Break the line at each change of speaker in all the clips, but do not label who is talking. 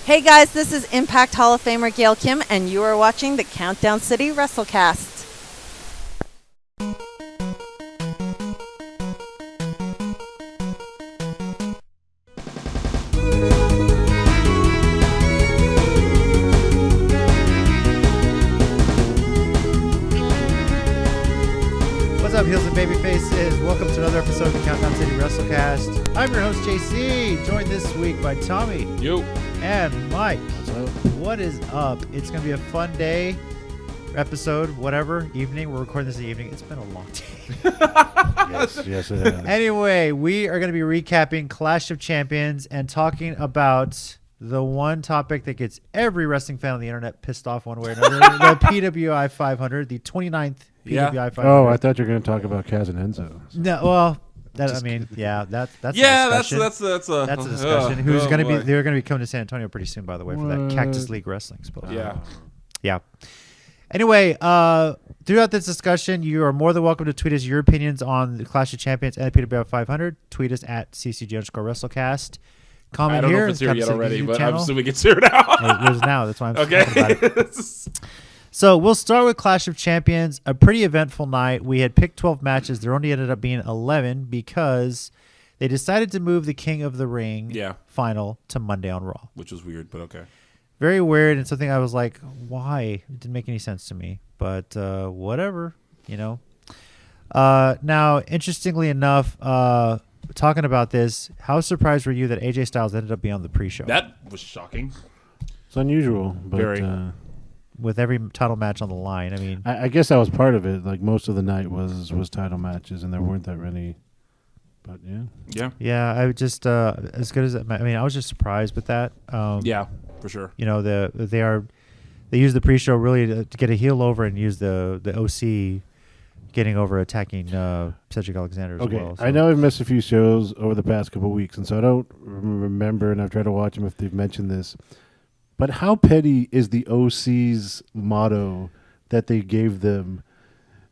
Hey guys, this is Impact Hall of Famer Gail Kim, and you are watching the Countdown City WrestleCast.
What's up, heels and baby faces? Welcome to another episode of the Countdown City WrestleCast. I'm your host, JC, joined this week by Tommy.
Yo.
And Mike.
What's up?
What is up? It's going to be a fun day, episode, whatever, evening. We're recording this in the evening. It's been a long day.
Yes, it has.
Anyway, we are going to be recapping Clash of Champions and talking about the one topic that gets every wrestling fan on the internet pissed off one way or another, the PWI500, the 29th PWI500.
Oh, I thought you were going to talk about Kaz and Enzo.
No, well, that's a discussion.
That's
That's a discussion. Who's going to be? They're going to be coming to San Antonio pretty soon, by the way, for that Cactus League Wrestling. Yeah. Anyway, throughout this discussion, you are more than welcome to tweet us your opinions on the Clash of Champions and the PWI500. Tweet us at CCG_WrestleCast. Comment
I don't
here.
know if it's here yet already, but
channel.
I'm assuming it's here now.
It is now. That's why I'm
Okay.
talking about it. So we'll start with Clash of Champions, a pretty eventful night. We had picked 12 matches. There only ended up being 11 because they decided to move the King of the Ring final to Monday on Raw.
Which was weird, but okay.
Very weird, and something I was like, why? It didn't make any sense to me, but whatever, you know. Now, interestingly enough, talking about this, how surprised were you that AJ Styles ended up being on the pre-show?
That was shocking.
It's unusual, but
Very.
With every title match on the line. I mean,
I guess that was part of it. Like most of the night was title matches, and there weren't that many. But
yeah, I would just as good as I mean, I was just surprised with that.
Yeah, for sure.
You know, they use the pre-show really to get a heel over and use the OC getting over attacking Cedric Alexander as well. So.
I know I've missed a few shows over the past couple of weeks, and so I don't remember, and I've tried to watch them if they've mentioned this. But how petty is the OC's motto that they gave them?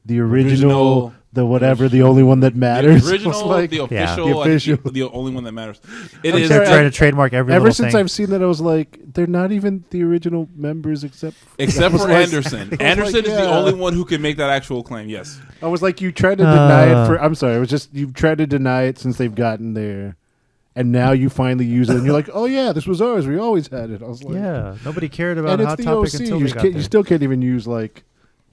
The original, the whatever, the only one that matters.
The original,
like,
the official,
the official.
the only one that matters.
They're trying to trademark every
Ever
little
since
thing.
I've seen that, I was like, they're not even the original members except for
Anderson. Anderson is the
yeah.
only one who can make that actual claim, yes.
I was like, you tried to deny it for. I'm sorry. It was just you've tried to deny it since they've gotten there, and now you finally use it, and you're like, oh yeah, this was ours. We always had it. I was like,
yeah, nobody cared about
and
Hot
it's the
Topic
OC.
until
You,
they got
you
there.
still can't even use like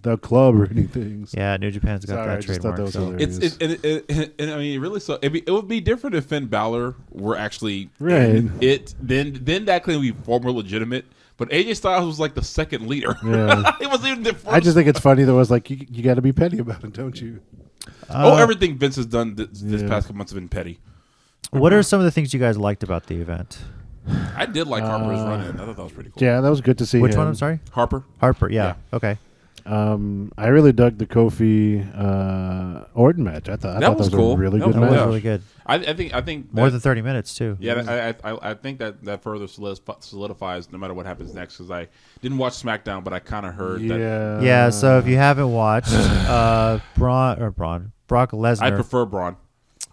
the club or anything. So.
Yeah, New Japan's got
Sorry, I
that
just thought
trademark.
that was
So.
hilarious.
And I mean, really, so it would be different if Finn Balor were actually
Right.
in it. Then that claim would be far more legitimate. But AJ Styles was like the second leader.
Yeah.
It wasn't even the first.
I just think it's funny though. I was like, you got to be petty about it, don't you?
Everything Vince has done this
Yeah.
past couple months have been petty.
What are some of the things you guys liked about the event?
I did like Harper's run in. I thought that was pretty cool.
Yeah, that was good to see.
Which
him.
one? I'm sorry.
Harper.
Yeah. Okay.
I really dug the Kofi Orton match. I thought that was
cool.
a really
That
good
That
match.
was
Yeah.
really good.
I think
More
that-
than 30 minutes too.
Yeah, I think that further solidifies no matter what happens next, because I didn't watch SmackDown, but I kind of heard that.
Yeah. So if you haven't watched, Brock Lesnar.
I prefer Braun.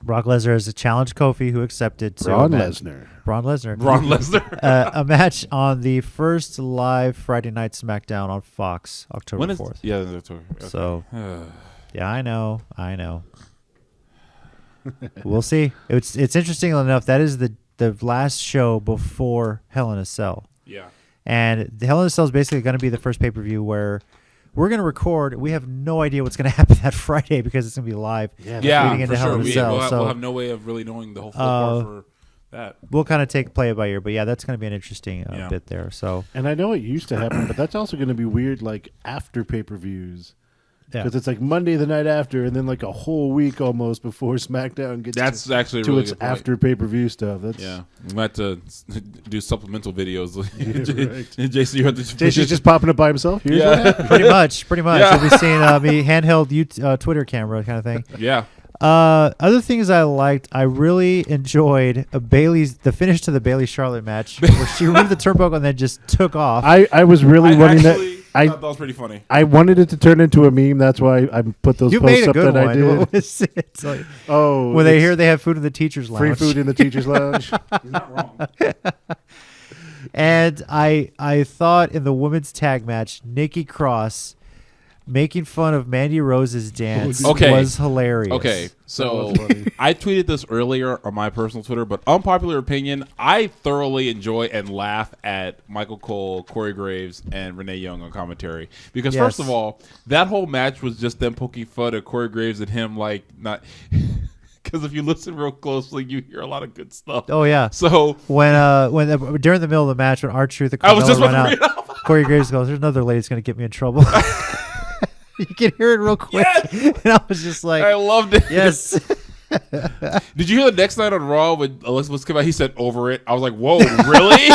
Brock Lesnar has challenged Kofi, who accepted.
Braun Lesnar.
Braun Lesnar.
Braun Lesnar.
A match on the first live Friday night SmackDown on Fox, October 4th.
Yeah, October. Okay.
So, yeah, I know. We'll see. It's interesting enough. That is the last show before Hell in a Cell.
Yeah.
And the Hell in a Cell is basically going to be the first pay-per-view where we're going to record. We have no idea what's going to happen that Friday because it's going to be live. leading into
for
Hell
sure.
in a Cell.
We'll have no way of really knowing the whole full part for that.
We'll kind of play it by ear. But, yeah, that's going to be an interesting bit there. So,
And I know it used to happen, but that's also going to be weird, like after pay-per-views.
yeah.
Because it's like Monday the night after, and then like a whole week almost before SmackDown gets
That's actually a
to
really
its
good point.
after pay-per-view stuff. That's
Yeah, we might have to do supplemental videos.
right.
JC, you have to
Jason's just popping up by himself. Here's what happened.
pretty much.
Yeah.
You'll be seeing me handheld Twitter camera kind of thing.
Yeah.
Other things I liked, I really enjoyed the finish to the Bayley Charlotte match where she removed the turnbuckle and then just took off.
I was really wanting that.
I thought that was pretty funny.
I wanted it to turn into a meme. That's why I put those
You
posts
made a
up
good
that
one.
I did.
What was it? It's like,
Oh,
when they
it's
hear they have food in the teacher's lounge.
free food in the teacher's lounge.
You're not wrong.
And I thought in the women's tag match, Nikki Cross making fun of Mandy Rose's dance was hilarious.
Okay, so I tweeted this earlier on my personal Twitter, but unpopular opinion, I thoroughly enjoy and laugh at Michael Cole, Corey Graves, and Renee Young on commentary. Because first of all, that whole match was just them poking fun at Corey Graves and him like not... Because if you listen real closely, you hear a lot of good stuff.
Oh yeah.
So
when during the middle of the match, when R-Truth and Carmella run out, Corey Graves goes, "There's another lady that's gonna get me in trouble." You can hear it real quick, and I was just like,
I loved it.
Yes.
Did you hear the next night on Raw when Elizabeth came out? He said "over it." I was like, "Whoa, really?"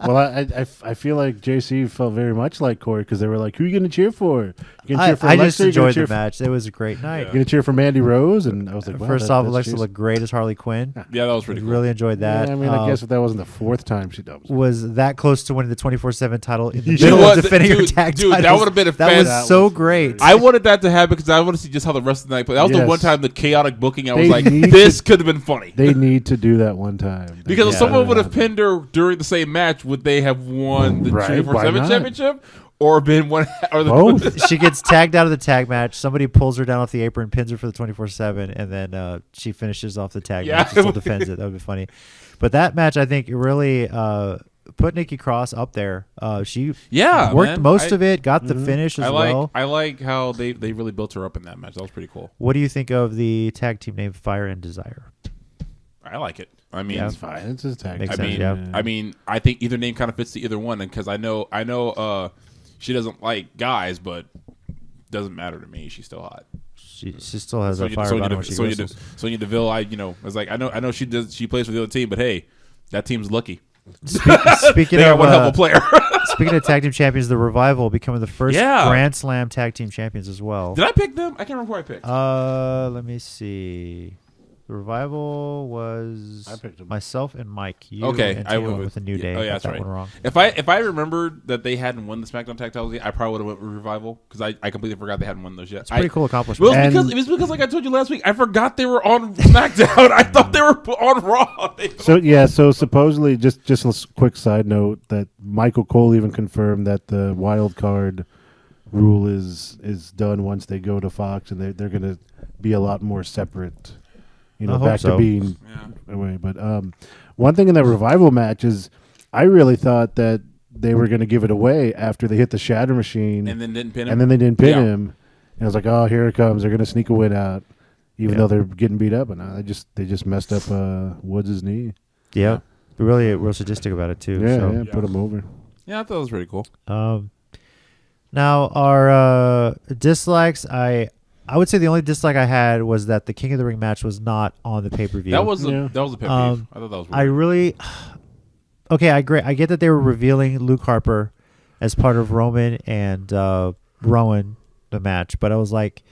Well, I feel like JC felt very much like Corey because they were like, "Who are you going to cheer for? You gonna cheer for
I
Alexa?
just enjoyed the match. It was a great night.
You're going to cheer for Mandy Rose?" And I was like, wow,
First off,
that's
Alexa
JC.
looked great as Harley Quinn.
Yeah, that was pretty cool.
Really enjoyed that.
Yeah, I mean, I guess if that wasn't the fourth time she done
was that close to winning the 24/7 title in the middle of defending her tag titles.
That would have been a
That was so great.
I wanted that to happen because I want to see just how the rest of the night played. That was the one time the chaotic booking. I was like, this could have been funny.
They need to do that one time.
Because if someone would have pinned her during the same match, would they have won the 24/7 championship? Or been one? Or
both. She gets tagged out of the tag match. Somebody pulls her down off the apron, pins her for the 24/7, and then she finishes off the tag match and still defends it. That would be funny. But that match, I think, really put Nikki Cross up there. She worked most of it, got the finish as well.
I like how they really built her up in that match. That was pretty cool.
What do you think of the tag team name Fire and Desire?
I like it. I mean,
it's fine. It's his tag.
I mean, I think either name kind of fits to either one, because I know. She doesn't like guys, but doesn't matter to me. She's still hot.
She still has a fire about her when she whistles.
Sonya Deville, I was like, I know she plays for the other team, but hey, that team's lucky.
Speaking
they
of
got one hell of a player.
Speaking of tag team champions, the Revival becoming the first Grand Slam tag team champions as well.
Did I pick them? I can't remember who I picked.
Let me see. The Revival was myself and Mike. You and I went with a New Day.
Oh yeah, that's
that
right.
One wrong.
If I remembered that they hadn't won the SmackDown Tag Titles yet, I probably would have went with Revival because I completely forgot they hadn't won those yet.
It's a pretty cool accomplishment.
It was because like I told you last week, I forgot they were on SmackDown. I thought they were on Raw.
So supposedly, just a quick side note that Michael Cole even confirmed that the wild card rule is done once they go to Fox, and they're going to be a lot more separate. Back to being away. But one thing in that Revival match is I really thought that they were going to give it away after they hit the Shatter Machine.
And then didn't pin him.
And then they didn't pin him. And I was like, oh, here it comes. They're going to sneak a win out, even though they're getting beat up. And they just messed up Woods' knee.
Yeah. Really real sadistic about it, too.
Yeah, put him over.
Yeah, I thought it was pretty cool.
Now, our dislikes, I would say the only dislike I had was that the King of the Ring match was not on the pay-per-view.
That was a pet peeve. I thought that was weird.
I agree. I get that they were revealing Luke Harper as part of Roman and Rowan, the match, but I was like,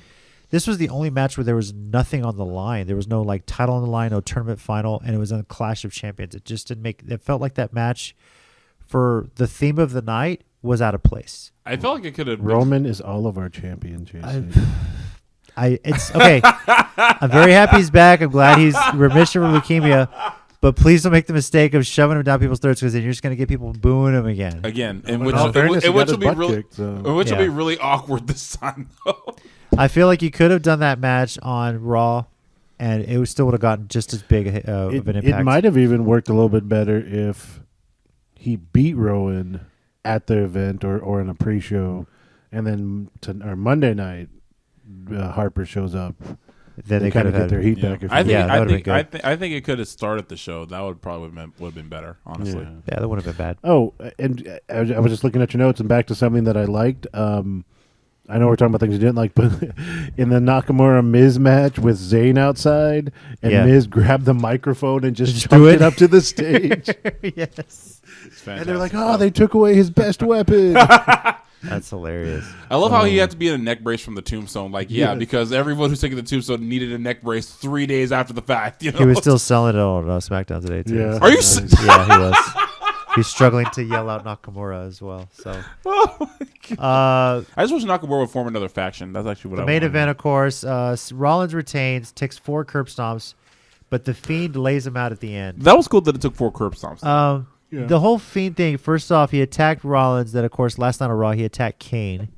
this was the only match where there was nothing on the line. There was no title on the line, no tournament final, and it was a Clash of Champions. It just didn't make. It felt like that match for the theme of the night was out of place.
I felt like it could have.
Roman is all of our champion, Jason.
It's okay. I'm very happy he's back. I'm glad he's remission from leukemia. But please don't make the mistake of shoving him down people's throats because then you're just going to get people booing him again.
And which will be really awkward this time.
I feel like you could have done that match on Raw, and it still would have gotten just as big of an impact.
It might have even worked a little bit better if he beat Rowan at the event or in a pre-show, and then Monday night. Harper shows up,
then they kind of
get their heat back.
I think it could have started the show. That would probably would have been better, honestly.
Yeah, that would have been bad.
Oh, and I was just looking at your notes and back to something that I liked. I know we're talking about things you didn't like, but in the Nakamura Miz match with Zayn outside, and Miz grabbed the microphone and just chucked it up to the stage.
Yes,
and they're like, "Oh, they took away his best weapon."
That's hilarious.
I love how he had to be in a neck brace from the Tombstone. Because everyone who's taking the Tombstone needed a neck brace 3 days after the fact.
He was still selling it on SmackDown today, too.
Yeah.
Are you?
Yeah, he was. He's struggling to yell out Nakamura as well. So,
I just wish Nakamura would form another faction. That's actually what I want.
The main event, of course, Rollins retains, takes 4 curb stomps, but the Fiend lays him out at the end.
That was cool that it took 4 curb stomps.
The whole Fiend thing, first off, he attacked Rollins. Then, of course, last night on Raw, he attacked Kane.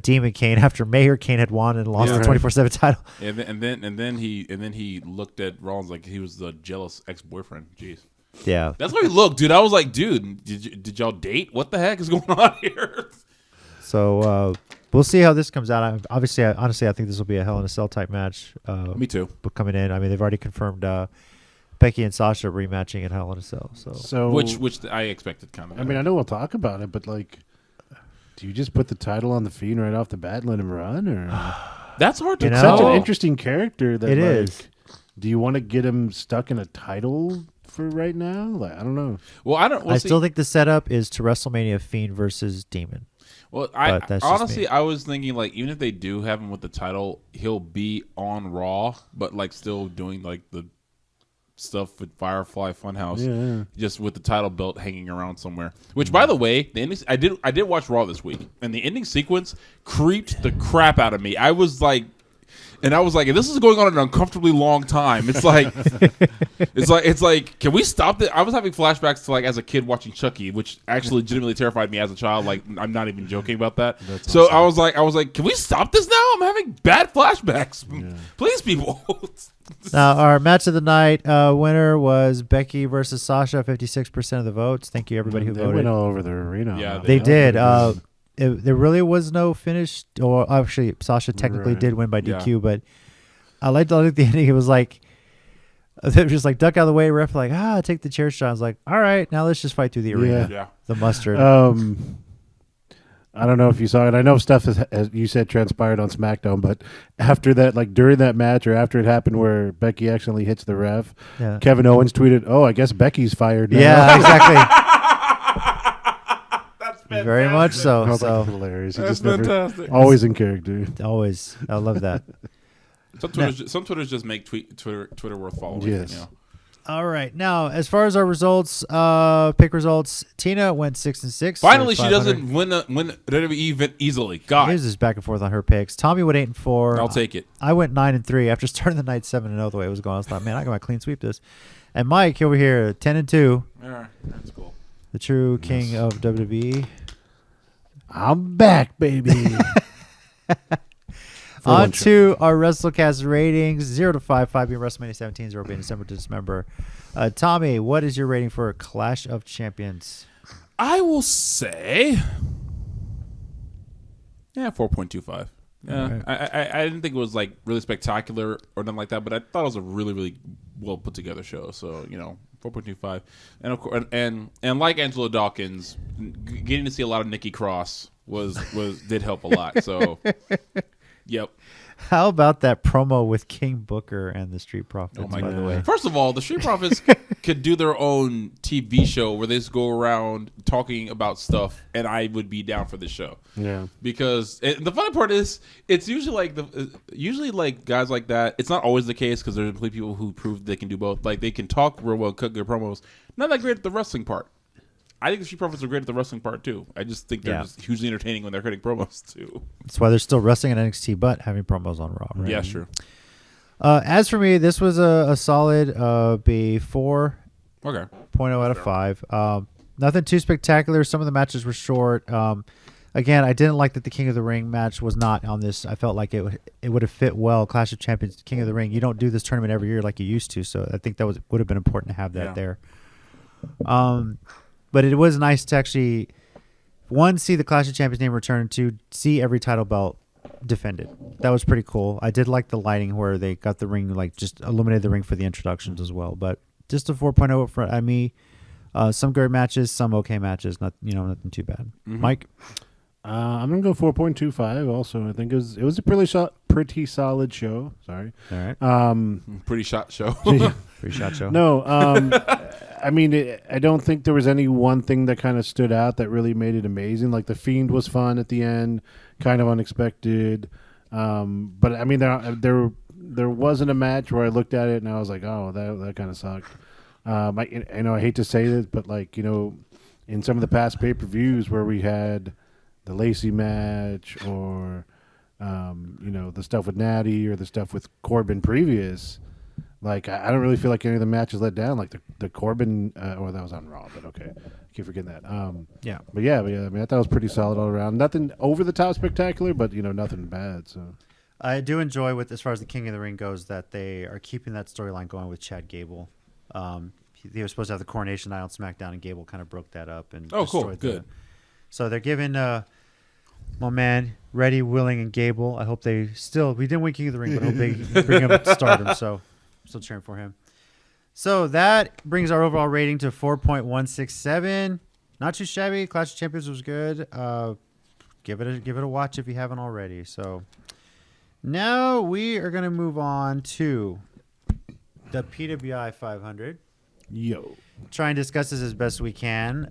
Demon Kane after Mayor Kane had won and lost the 24/7 title.
And then he looked at Rollins like he was the jealous ex-boyfriend. Jeez.
Yeah.
That's how he looked, dude. I was like, dude, did y'all date? What the heck is going on here?
So we'll see how this comes out. Honestly, I think this will be a Hell in a Cell type match.
Me too.
But coming in, I mean, they've already confirmed Becky and Sasha rematching at Hell in a Cell. So
which I expected kind of.
I mean, I know we'll talk about it, but like, do you just put the title on the Fiend right off the bat and let him run, or
that's hard to
know?
tell.
Such an interesting character that
it is.
Do you want to get him stuck in a title for right now? Like, I don't know.
Well, I
still think the setup is to WrestleMania Fiend versus Demon.
Well, honestly, I was thinking like even if they do have him with the title, he'll be on Raw, but like still doing like the stuff with Firefly Funhouse, just with the title belt hanging around somewhere. Which, by the way, the ending, I did watch Raw this week, and the ending sequence creeped the crap out of me. I was like, this is going on an uncomfortably long time. It's like, it's like, can we stop this? I was having flashbacks to like as a kid watching Chucky, which actually legitimately terrified me as a child. Like, I'm not even joking about that. That's so awesome. I was like, can we stop this now? I'm having bad flashbacks. Yeah. Please, people.
Now, our match of the night winner was Becky versus Sasha, 56% of the votes. Thank you, everybody who voted.
They went all over the arena.
Yeah,
they did. There really was no finish, or actually, Sasha technically did win by DQ, but I liked the ending. It was like, they were just like, duck out of the way, ref, like, take the chair shot. I was like, all right, now let's just fight through the arena.
Yeah.
The mustard.
I don't know if you saw it. I know stuff, as you said, transpired on SmackDown, but after that, like during that match or after it happened where Becky accidentally hits the ref, Kevin Owens tweeted, "Oh, I guess Becky's fired now."
Yeah, exactly.
That's fantastic.
Very much so.
That's hilarious.
That's fantastic.
Always in character.
Always. I love that.
Some Twitters just make Twitter worth following.
Yes.
You know?
All right. Now, as far as our results, pick results, Tina went 6-6.
Finally, she doesn't win a WWE event easily. God.
Here's this back and forth on her picks. Tommy went 8-4.
I'll take it.
I went 9-3 after starting the night 7-0 the way it was going. I was like, man, I got my clean sweep this. And Mike over here, 10-2.
All right, that's cool.
The true king of WWE.
I'm back, baby.
On to our WrestleCast ratings, 0 to 5 being WrestleMania 17, 0 being December to Dismember. Tommy, what is your rating for Clash of Champions?
I will say, 4.25. Yeah, right. I didn't think it was like really spectacular or nothing like that, but I thought it was a really, really well put together show. So 4.25, and of course, and like Angelo Dawkins, getting to see a lot of Nikki Cross did help a lot. So. Yep.
How about that promo with King Booker and the Street Profits?
Oh my
by the way.
First of all, the Street Profits could do their own TV show where they just go around talking about stuff, and I would be down for this show.
Yeah.
Because the funny part is, it's usually like guys like that. It's not always the case because there's people who prove they can do both. Like they can talk real well, cut good promos. Not that great at the wrestling part. I think the Street Profits are great at the wrestling part too. I just think they're just hugely entertaining when they're cutting promos too.
That's why they're still wrestling in NXT, but having promos on Raw. Right?
Yeah, sure.
As for me, this was a solid B4.
Okay.
0.0 out of 5. Nothing too spectacular. Some of the matches were short. Again, I didn't like that the King of the Ring match was not on this. I felt like it would have fit well. Clash of Champions, King of the Ring. You don't do this tournament every year like you used to, so I think that would have been important to have that there. But it was nice to actually, one, see the Clash of Champions name return, two, see every title belt defended. That was pretty cool. I did like the lighting where they got the ring, like just illuminated the ring for the introductions as well. But just a 4.0 for me. Some great matches, some okay matches. Nothing too bad. Mm-hmm. Mike?
I'm going to go 4.25 also. I think it was a pretty solid show. Sorry.
All right.
Pretty shot show.
Pretty shot show.
No, I mean, I don't think there was any one thing that kind of stood out that really made it amazing. Like the Fiend was fun at the end, kind of unexpected. But I mean, there wasn't a match where I looked at it and I was like, oh, that kind of sucked. I hate to say this, but like in some of the past pay-per-views where we had the Lacey match or the stuff with Natty or the stuff with Corbin previous. Like, I don't really feel like any of the matches let down. Like the Corbin, or that was on Raw, but okay. I keep forgetting that.
Yeah.
But yeah, I mean, I thought it was pretty solid all around. Nothing over the top spectacular, but, nothing bad. So
I do enjoy, as far as the King of the Ring goes, that they are keeping that storyline going with Chad Gable. He was supposed to have the coronation night on SmackDown, and Gable kind of broke that up. And
cool. Good.
So they're giving my man, Ready, Willing, and Gable. I hope they still... We didn't win King of the Ring, but I hope they bring him to Stardom, so... Still cheering for him. So that brings our overall rating to 4.167. Not too shabby. Clash of Champions was good. Give it a watch if you haven't already. So now we are going to move on to the PWI 500.
Yo.
Try and discuss this as best we can.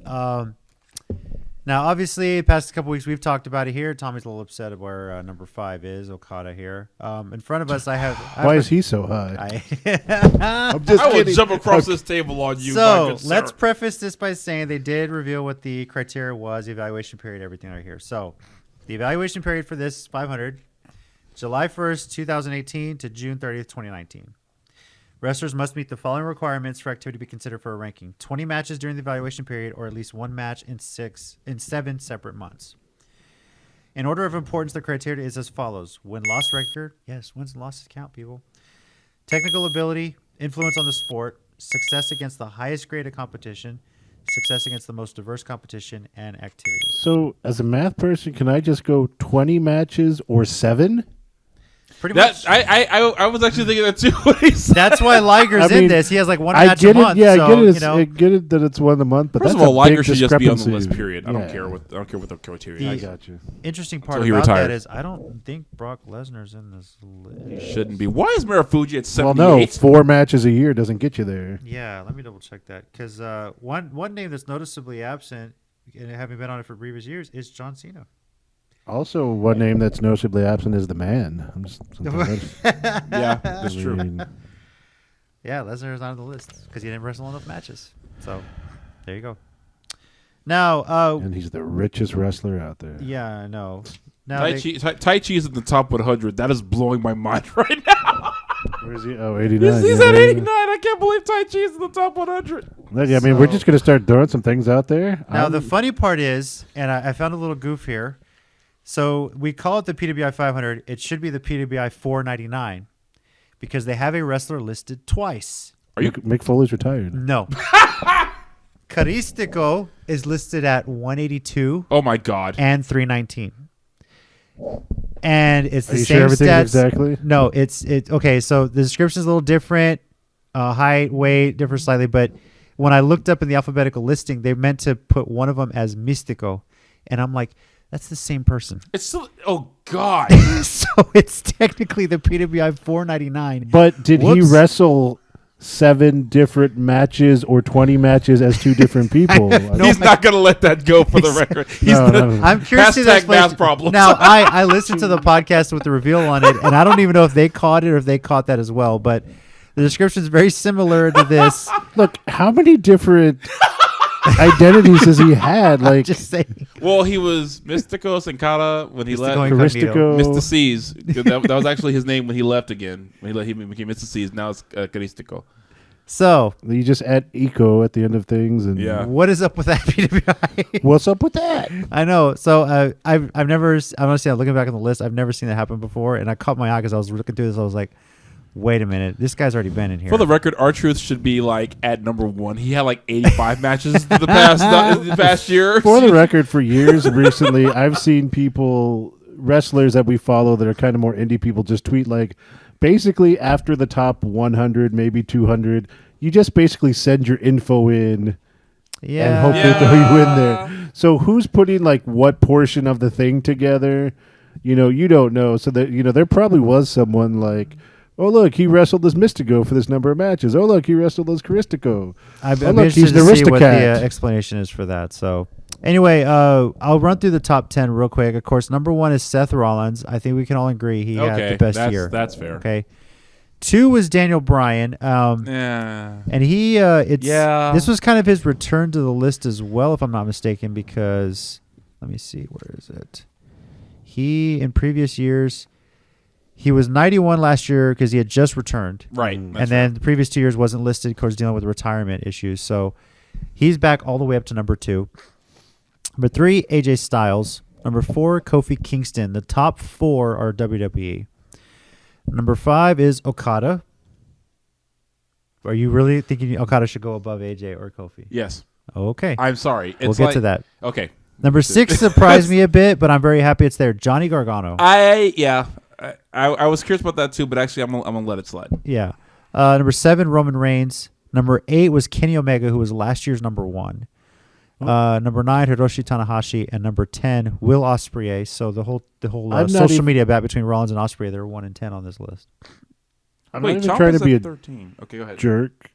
Now, obviously, the past couple weeks, we've talked about it here. Tommy's a little upset of where number 5 is, Okada here. In front of us, I have...
Why is he so high?
I'm just kidding. Will jump across this table on you.
So, let's preface this by saying they did reveal what the criteria was, the evaluation period, everything right here. So, the evaluation period for this 500, July 1st, 2018 to June 30th, 2019. Wrestlers must meet the following requirements for activity to be considered for a ranking: 20 matches during the evaluation period, or at least one match in 7 separate months. In order of importance, the criteria is as follows: win-loss record. Yes, wins and losses count, people. Technical ability, influence on the sport, success against the highest grade of competition, success against the most diverse competition, and activity.
So, as a math person, can I just go 20 matches or 7?
Pretty much.
I was actually thinking that too.
That's why Liger's in this. He has like one match a month.
Yeah,
so,
I get it that it's one a month. But
first of all, Liger should just be on the list. Period. I don't care what the criteria.
I got you.
Interesting part about that is I don't think Brock Lesnar's in this list.
He shouldn't be. Why is Marufuji at 78?
Well, no, 4 matches a year doesn't get you there.
Yeah, let me double check that because one name that's noticeably absent, and having been on it for previous years, is John Cena.
Also, one name that's noticeably absent is the Man.
Yeah, that's true.
Yeah, Lesnar is not on the list because he didn't wrestle enough matches. So, there you go. Now,
and he's the richest wrestler out there.
Yeah, I know. Now
Tai Chi is in the top 100. That is blowing my mind right now.
Where is he? Oh, 89.
He's at 89. I can't believe Tai Chi is in the top 100.
Yeah, I mean, we're just going to start throwing some things out there.
Now, the funny part is, and I found a little goof here. So we call it the PWI 500. It should be the PWI 499 because they have a wrestler listed twice.
Are you
Mick Foley's retired?
No. Caristico is listed at 182.
Oh my God.
And 319. And it's the same
sure everything
stats.
Exactly?
No, it's okay. So the description is a little different, height, weight, differ slightly. But when I looked up in the alphabetical listing, they meant to put one of them as Mystico, and I'm like, that's the same person.
It's still, oh God.
So it's technically the PWI 499.
But did he wrestle 7 different matches or 20 matches as 2 different people?
He's not going to let that go for the record.
I'm curious to
hashtag math problems.
Now, I listened to the podcast with the reveal on it, and I don't even know if they caught it or if they caught that as well. But the description is very similar to this.
Look, how many different identities has he had? Like,
just saying.
Well, he was Mystico Sankara when he left.
Caristico.
Mr. C's. That was actually his name when he left again. When he became Mr. C's. Now it's Caristico.
So
you just add eco at the end of things, and
what is up with that PWI?
What's up with that?
I know. So I've never. Honestly, I'm looking back on the list. I've never seen that happen before, and I caught my eye because I was looking through this. I was like, wait a minute, this guy's already been in here.
For the record, R-Truth should be like at number 1. He had like 85 matches the past year.
For the record, for years recently, I've seen wrestlers that we follow that are kind of more indie people, just tweet like, basically after the top 100, maybe 200, you just basically send your info in and hope that you win there. So who's putting like what portion of the thing together? You don't know. So that there probably was someone like, oh, look, he wrestled as Mystico for this number of matches. Oh, look, he wrestled as Caristico.
I'm interested to see what the explanation is for that. So, anyway, I'll run through the top 10 real quick. Of course, number 1 is Seth Rollins. I think we can all agree he had the best year.
That's fair.
Okay. 2 was Daniel Bryan. And he, this was kind of his return to the list as well, if I'm not mistaken, because, let me see, where is it? He, in previous years, He was 91 last year because he had just returned.
Right.
And then the previous 2 years wasn't listed because dealing with retirement issues. So he's back all the way up to number 2. Number 3, AJ Styles. Number 4, Kofi Kingston. The top 4 are WWE. Number 5 is Okada. Are you really thinking Okada should go above AJ or Kofi?
Yes.
Okay.
I'm sorry.
We'll get to that.
Okay.
Number 6 surprised me a bit, but I'm very happy it's there. Johnny Gargano.
I was curious about that too, but actually I'm gonna let it slide.
Yeah. Number 7, Roman Reigns. Number 8 was Kenny Omega, who was last year's number 1. Number 9, Hiroshi Tanahashi, and number 10, Will Ospreay. So the whole social media bat between Rollins and Ospreay, they're 1 and 10 on this list.
I'm not even trying to be a
13. Okay, go ahead.
jerk.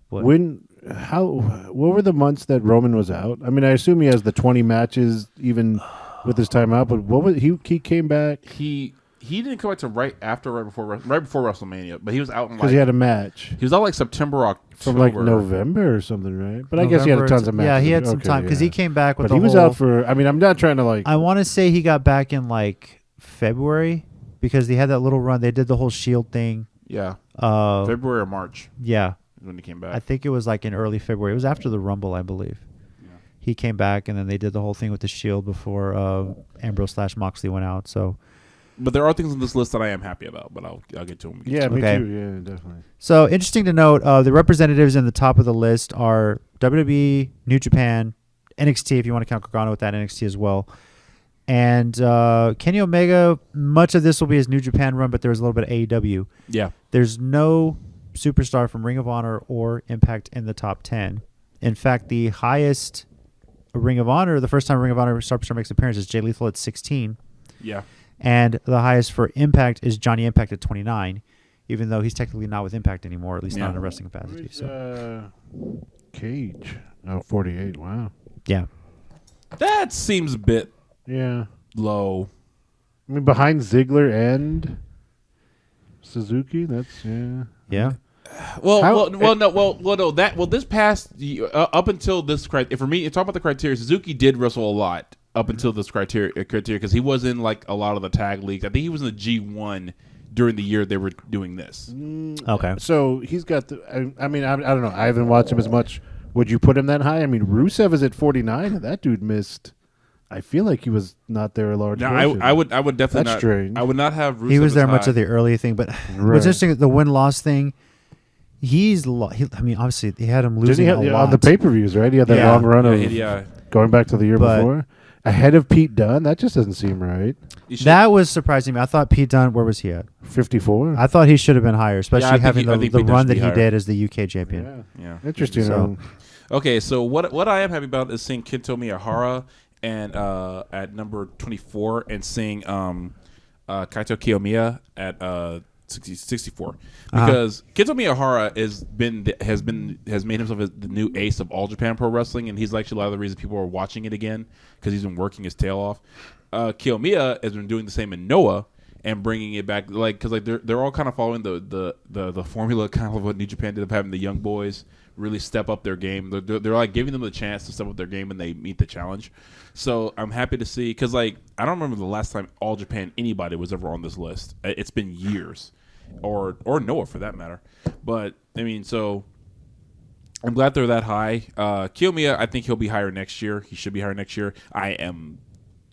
What?
What were the months that Roman was out? I mean, I assume he has the 20 matches even with his time out. But what was he came back?
He didn't come back to right before WrestleMania, but he was out in
Because he had a match.
He was out like September, October.
From like November or something, right? But I guess he had tons of matches.
Yeah, he had some time because he came back with
But he was out for, I mean, I'm not trying to like.
I want to say he got back in like February because they had that little run. They did the whole Shield thing.
Yeah. February or March.
Yeah.
When he came back.
I think it was like in early February. It was after the Rumble, I believe. Yeah. He came back, and then they did the whole thing with the Shield before Ambrose/Moxley went out. So,
but there are things on this list that I am happy about, but I'll get to them.
Yeah, me too. Yeah, definitely.
So, interesting to note, the representatives in the top of the list are WWE, New Japan, NXT, if you want to count Gargano with that, NXT as well. And Kenny Omega, much of this will be his New Japan run, but there's a little bit of AEW.
Yeah.
There's no superstar from Ring of Honor or Impact in the top 10. In fact, the highest Ring of Honor, the first time Ring of Honor superstar makes an appearance is Jay Lethal at 16.
Yeah.
And the highest for Impact is Johnny Impact at 29, even though he's technically not with Impact anymore, at least not in a wrestling capacity.
Cage. Oh, 48. Wow.
Yeah.
That seems a bit
low.
I mean, behind Ziggler and Suzuki, that's
yeah. This past up until this criteria, for me, talking about the criteria, Suzuki did wrestle a lot up until this criteria because he was in like a lot of the tag leagues. I think he was in the G1 during the year they were doing this.
Okay,
so he's got the. I mean, I don't know. I haven't watched him as much. Would you put him that high? I mean, Rusev is at 49. That dude missed. I feel like he was not there a large portion.
I would definitely
That's
not.
Strange.
I would not have Rusev.
He was there
as
much
high.
of the early thing, but what's interesting, the win-loss thing. I mean, obviously, he had him losing a lot
on the pay-per-views, right? He had that long run of going back to the year before. Ahead of Pete Dunne, that just doesn't seem right.
That was surprising me. I thought Pete Dunne, where was he at?
54.
I thought he should have been higher, especially having the run that he did as the UK champion.
Yeah.
Interesting.
So,
okay, so what I am happy about is seeing Kento Miyahara and at number 24 and seeing Kaito Kiyomiya at 64 because Kento Miyahara has made himself the new ace of All Japan Pro Wrestling, and he's actually a lot of the reason people are watching it again because he's been working his tail off. Kiyomiya has been doing the same in Noah and bringing it back, because they're all kind of following the formula kind of what New Japan did of having the young boys really step up their game. They're like giving them the chance to step up their game when they meet the challenge. So I'm happy to see, because I don't remember the last time All Japan anybody was ever on this list. It's been years, or Noah for that matter. But I mean, so I'm glad they're that high. Kiyomiya, I think he'll be higher next year. He should be higher next year. I am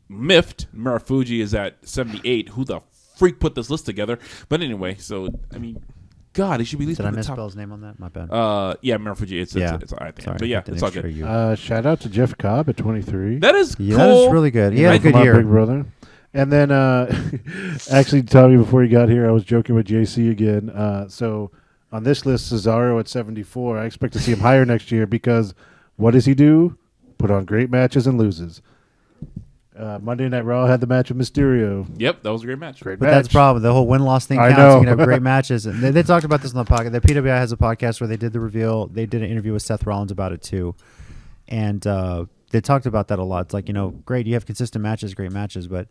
miffed. Marufuji is at 78. Who the freak put this list together? But anyway, so I mean, God, he should be at least.
Did I
in the
misspell
top.
his name on that? My bad.
Yeah, Marufuji. It's I think.
Sorry,
but yeah, it's all good.
Shout out to Jeff Cobb at 23.
That is cool.
That is really good. He had a good year,
big brother. And then, actually, Tommy, before you got here, I was joking with JC again. So on this list, Cesaro at 74. I expect to see him higher next year because what does he do? Put on great matches and loses. Monday Night Raw had the match with Mysterio.
Yep, that was a great match.
But that's the problem. The whole win-loss thing counts. You can have great matches. And they talked about this on the podcast. The PWI has a podcast where they did the reveal. They did an interview with Seth Rollins about it too. And they talked about that a lot. It's like, great, you have consistent matches, great matches, but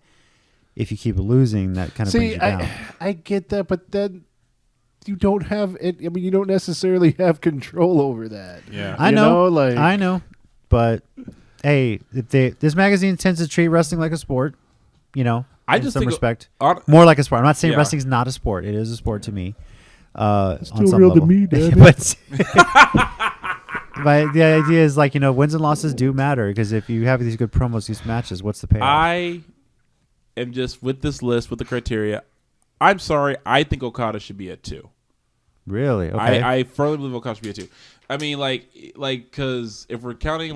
if you keep losing, that kind of brings you down.
I get that, but then you don't have it. I mean, you don't necessarily have control over that.
Yeah.
I know. But hey, this magazine tends to treat wrestling like a sport.
I
in
just
some
think
respect. More like a sport. I'm not saying wrestling's not a sport. It is a sport to me.
It's still real to me, Dad.
but the idea is like, wins and losses do matter because if you have these good promos, these matches, what's the payoff?
I am just with this list with the criteria. I'm sorry. I think Okada should be at 2.
Really? Okay.
I firmly believe Okada should be at 2. I mean, because if we're counting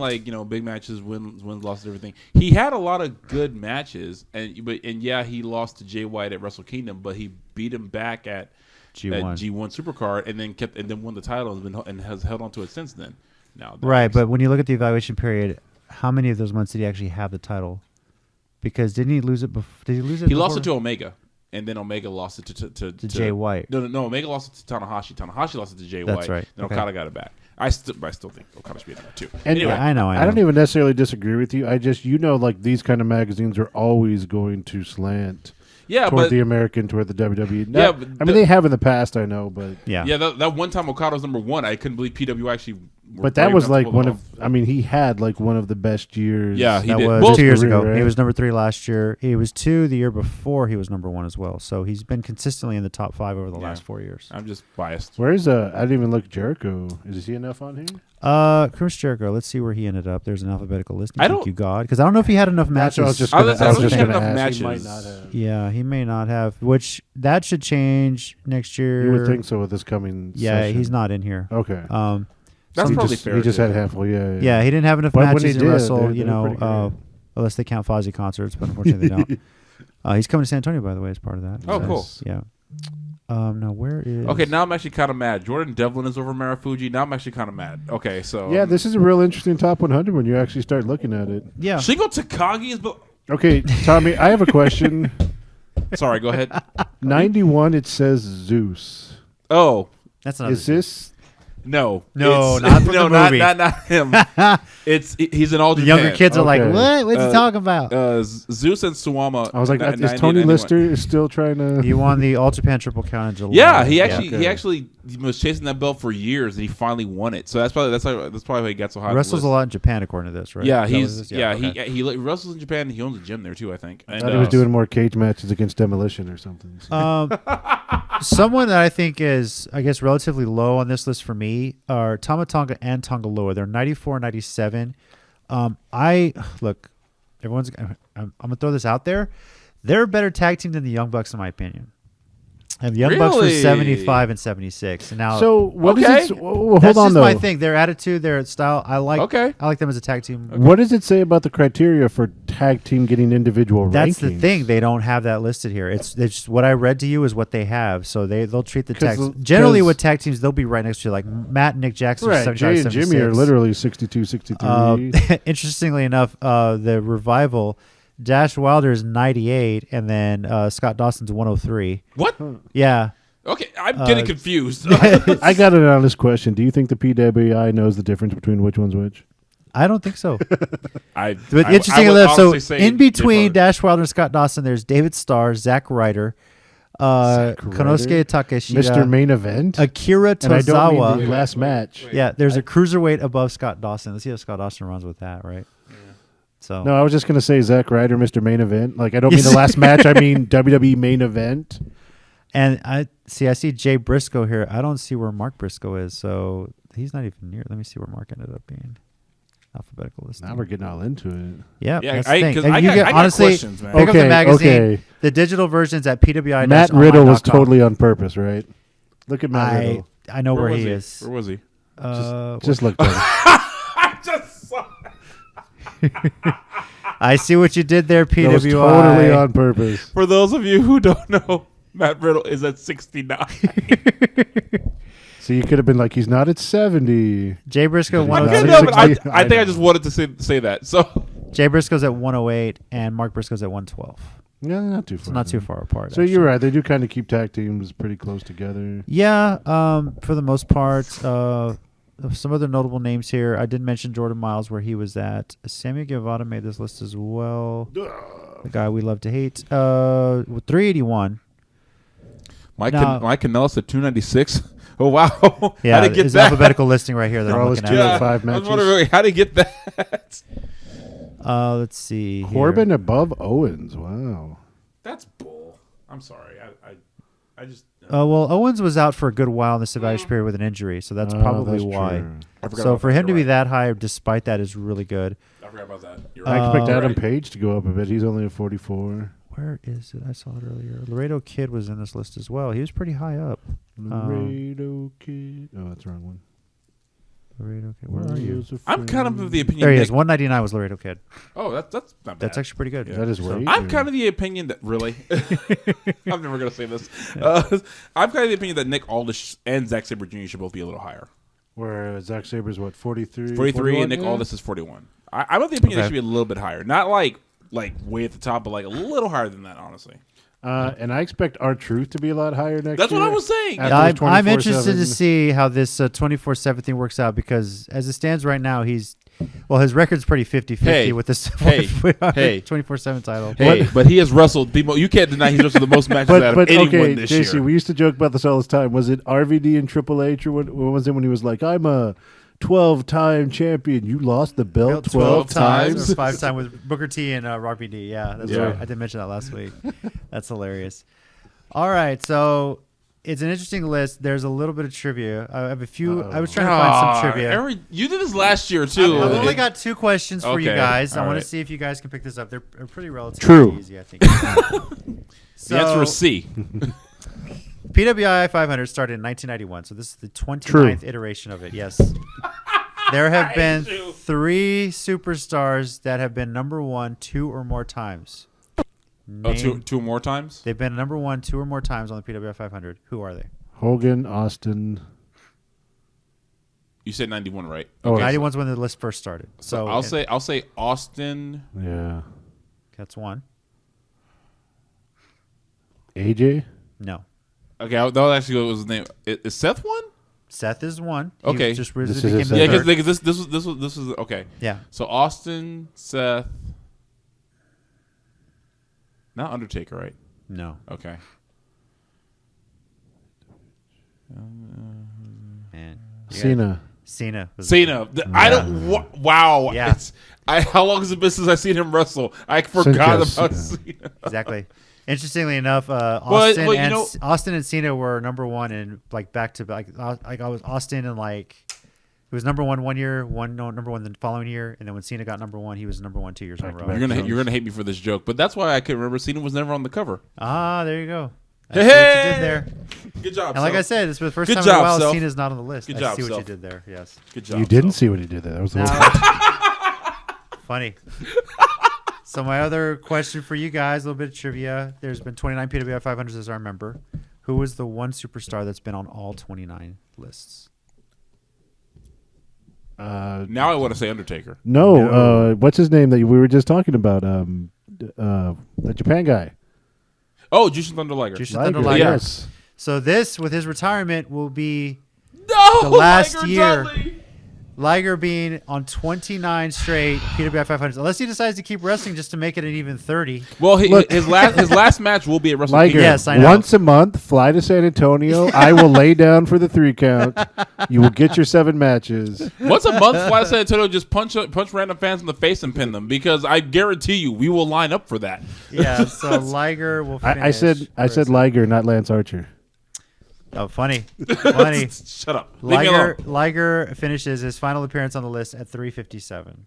big matches, wins, losses, everything, he had a lot of good matches, and he lost to Jay White at Wrestle Kingdom, but he beat him back at G1 Supercard, and then won the title and has held on to it since then. Right,
but when you look at the evaluation period, how many of those months did he actually have the title? Because didn't he lose it? Did he lose it?
He lost it to Omega. And then Omega lost it to
Jay White.
No. Omega lost it to Tanahashi. Tanahashi lost it to Jay White.
That's right.
Then Okada got it back. I still think Okada should be number 2.
And
anyway,
I know.
I don't even necessarily disagree with you. I just these kind of magazines are always going to slant. Toward the American, toward the WWE. They have in the past, I know, but
that one time Okada was number 1, I couldn't believe PWI actually.
But that was like one of. He had like one of the best years.
Yeah, he
that
did.
was 2 years ago.
Right?
He was number 3 last year. He was 2 the year before. He was number 1 as well. So he's been consistently in the top 5 over the last 4 years.
I'm just biased.
Where's I didn't even look Jericho. Is he enough on here?
Chris Jericho. Let's see where he ended up. There's an alphabetical listing. Thank you, God, because I don't know if he had enough matches.
I was just going to
ask.
He might not have.
Yeah, he may not have. Which that should change next year.
You would think so with this coming.
Yeah, he's not in here.
Okay.
That's probably fair.
He just had half.
Yeah, he didn't have enough matches to wrestle. Unless they count Fozzy concerts, but unfortunately they don't. He's coming to San Antonio, by the way, as part of that.
Oh, cool.
Yeah. Now where is?
Okay, now I'm actually kind of mad. Jordan Devlin is over Marufuji. Now I'm actually kind of mad. Okay, so
yeah, this is a real interesting top 100 when you actually start looking at it.
Yeah.
Shingo Takagi is.
Okay, Tommy, I have a question.
Sorry, go ahead.
91. It says Zeus.
Oh,
that's not.
Is this?
No,
not from the movie.
Not him. He's an All
The
Japan.
younger kids are like, what? What's he talking about?
Zeus and Suwama.
I was like, is Tony Lister still trying to?
He won the All Japan Triple Count in July.
Yeah, he actually was chasing that belt for years, and he finally won it. So that's probably why he got so high.
He wrestles a lot in Japan, according to this, right?
Yeah, he wrestles in Japan. He owns a gym there too, I think.
I thought he was doing more cage matches against Demolition or something.
Someone that I think is, I guess, relatively low on this list for me are Tama Tonga and Tonga Loa. They're 94 and 97. I'm gonna throw this out there. They're a better tag team than the Young Bucks, in my opinion. And the Young Bucks were 75 and 76. And now,
so what is it? Hold
that's
on,
just
though.
my thing. Their attitude, their style. I like them as a tag team.
What does it say about the criteria for tag team getting individual rankings?
That's the thing. They don't have that listed here. It's just what I read to you is what they have. So they'll treat the tag. Generally, with tag teams, they'll be right next to you. Like Matt and Nick Jackson.
Right. Jay and Jimmy are literally 62, 63.
Interestingly enough, the Revival. Dash Wilder is 98, and then Scott Dawson's 103.
What?
Yeah.
Okay, I'm getting confused.
I got an honest question. Do you think the PWI knows the difference between which one's which?
I don't think so.
But
interesting enough, so in between Dash Wilder and Scott Dawson, there's David Starr, Zack Ryder, Konosuke Takeshita,
Mr. Main Event,
Akira Tozawa.
And I don't mean the last match.
Yeah, there's a cruiserweight above Scott Dawson. Let's see how Scott Dawson runs with that, right? So.
No, I was just going to say Zack Ryder, Mr. Main Event. Like, I don't mean the last match. I mean WWE Main Event.
And I see Jay Briscoe here. I don't see where Mark Briscoe is, so he's not even near. Let me see where Mark ended up being. Alphabetical list.
Now we're getting all into it.
Yeah,
that's
the thing.
I got questions, man.
Pick up the magazine. The digital versions at PWI.
Matt Riddle was totally on purpose, right? Look at Matt Riddle.
I know where he is.
Where was he?
Just look at him.
I just saw
I see what you did there, PWI.
That was totally on purpose.
For those of you who don't know, Matt Riddle is at 69.
So you could have been like, he's not at 70.
Jay Briscoe,
108. I think I just wanted to say that. So
Jay Briscoe's at 108, and Mark Briscoe's at 112.
Yeah, not too far.
It's not too far apart.
So you're right. They do kind of keep tag teams pretty close together.
Yeah, for the most part. Some other notable names here. I did mention Jordan Miles, where he was at. Samuel Guevara made this list as well. The guy we love to hate. 381.
Mike Kanellis at 296. Oh, wow.
Yeah,
how did he get
his
that?
alphabetical listing right here that I'm looking at.
5 matches.
I was wondering, how did he get that?
Let's see.
Corbin above Owens. Wow.
That's bull. I'm sorry. I just.
Well, Owens was out for a good while in this evaluation period with an injury, so that's probably why.
So
for him to be that high, despite that, is really good.
I forgot about that. You're
I
right.
expect Adam Page to go up a bit. He's only at 44.
Where is it? I saw it earlier. Laredo Kid was in this list as well. He was pretty high up.
Laredo Kid. Oh, that's the wrong one.
Laredo Kid. Where are you?
I'm kind of the opinion.
There he is. 199 was Laredo Kid.
Oh, that's not bad.
That's actually pretty good.
Yeah. That is way.
I'm kind of the opinion that really. I'm never gonna say this. I'm kind of the opinion that Nick Aldis and Zack Sabre Jr. should both be a little higher.
Where Zack Saber's what, 43?
43 and Nick Aldis is 41. I'm of the opinion they should be a little bit higher. Not like way at the top, but like a little higher than that, honestly.
And I expect R-Truth to be a lot higher next year.
That's what I was saying.
I'm interested to see how this 24/7 thing works out because as it stands right now, his record's pretty 50-50 with this 24/7 title.
Hey, but he has wrestled the most. You can't deny he's wrestled the most matches out of anyone this
JC,
year.
We used to joke about this all this time. Was it RVD and Triple H or what was it when he was like, I'm a 12-time champion. You lost the belt 12 times.
Or 5 times with Booker T and RVD. Yeah, that's right. I did mention that last week. That's hilarious. All right, so it's an interesting list. There's a little bit of trivia. I have a few. I was trying to find some trivia.
You did this last year too.
I've only got 2 questions for you guys. I want to see if you guys can pick this up. They're pretty relatively easy, I think.
The answer is C.
PWI 500 started in 1991, so this is the 29th iteration of it. Yes. There have been 3 superstars that have been number 1 2 or more times.
Two more times?
They've been number 1 2 or more times on the PWI 500. Who are they?
Hogan, Austin.
You said 91, right?
Oh, okay, 91's when the list first started. So
I'll say Austin.
Yeah.
That's 1.
AJ?
No.
Okay, that was actually what was his name. Is Seth 1?
Seth is 1.
Okay.
Just
this
was okay.
Yeah.
So Austin, Seth, not Undertaker, right?
No.
Okay.
Man.
Cena.
Cena.
I don't. Wow.
Yeah.
How long has it been since I've seen him wrestle? I forgot about Cena.
Exactly. Interestingly enough, Austin and Cena were number 1 in back to back. I was Austin and it was number 1 year, number 1 the following year, and then when Cena got number 1, he was number 1 2 years in a row.
You're gonna hate me for this joke, but that's why I can remember Cena was never on the cover.
Ah, there you go. That's what you did there.
Good job.
And like I said, this was the first time in a while Cena's not on the list.
Good job,
see what you did there. Yes.
Good job.
You didn't see what he did there. That was the
funny. So my other question for you guys, a little bit of trivia. There's been 29 PWI 500s as I remember. Who was the one superstar that's been on all 29 lists?
Now I want to say Undertaker.
No. What's his name that we were just talking about? The Japan guy.
Oh, Jushin Thunder Liger.
Jushin Thunder Liger.
Yes.
So this, with his retirement, will be
the
last
Liger
year.
Dudley.
Liger being on 29 straight PWI 500s, unless he decides to keep wrestling just to make it an even 30.
Well, his last match will be at WrestleCast.
Liger,
yes, I know.
Once a month, fly to San Antonio. I will lay down for the 3 count. You will get your 7 matches.
Once a month, fly to San Antonio, just punch random fans in the face and pin them, because I guarantee you we will line up for that.
Yeah, so Liger will finish.
I said Liger, not Lance Archer.
Oh, funny.
Shut up. Leave me alone.
Liger finishes his final appearance on the list at 357.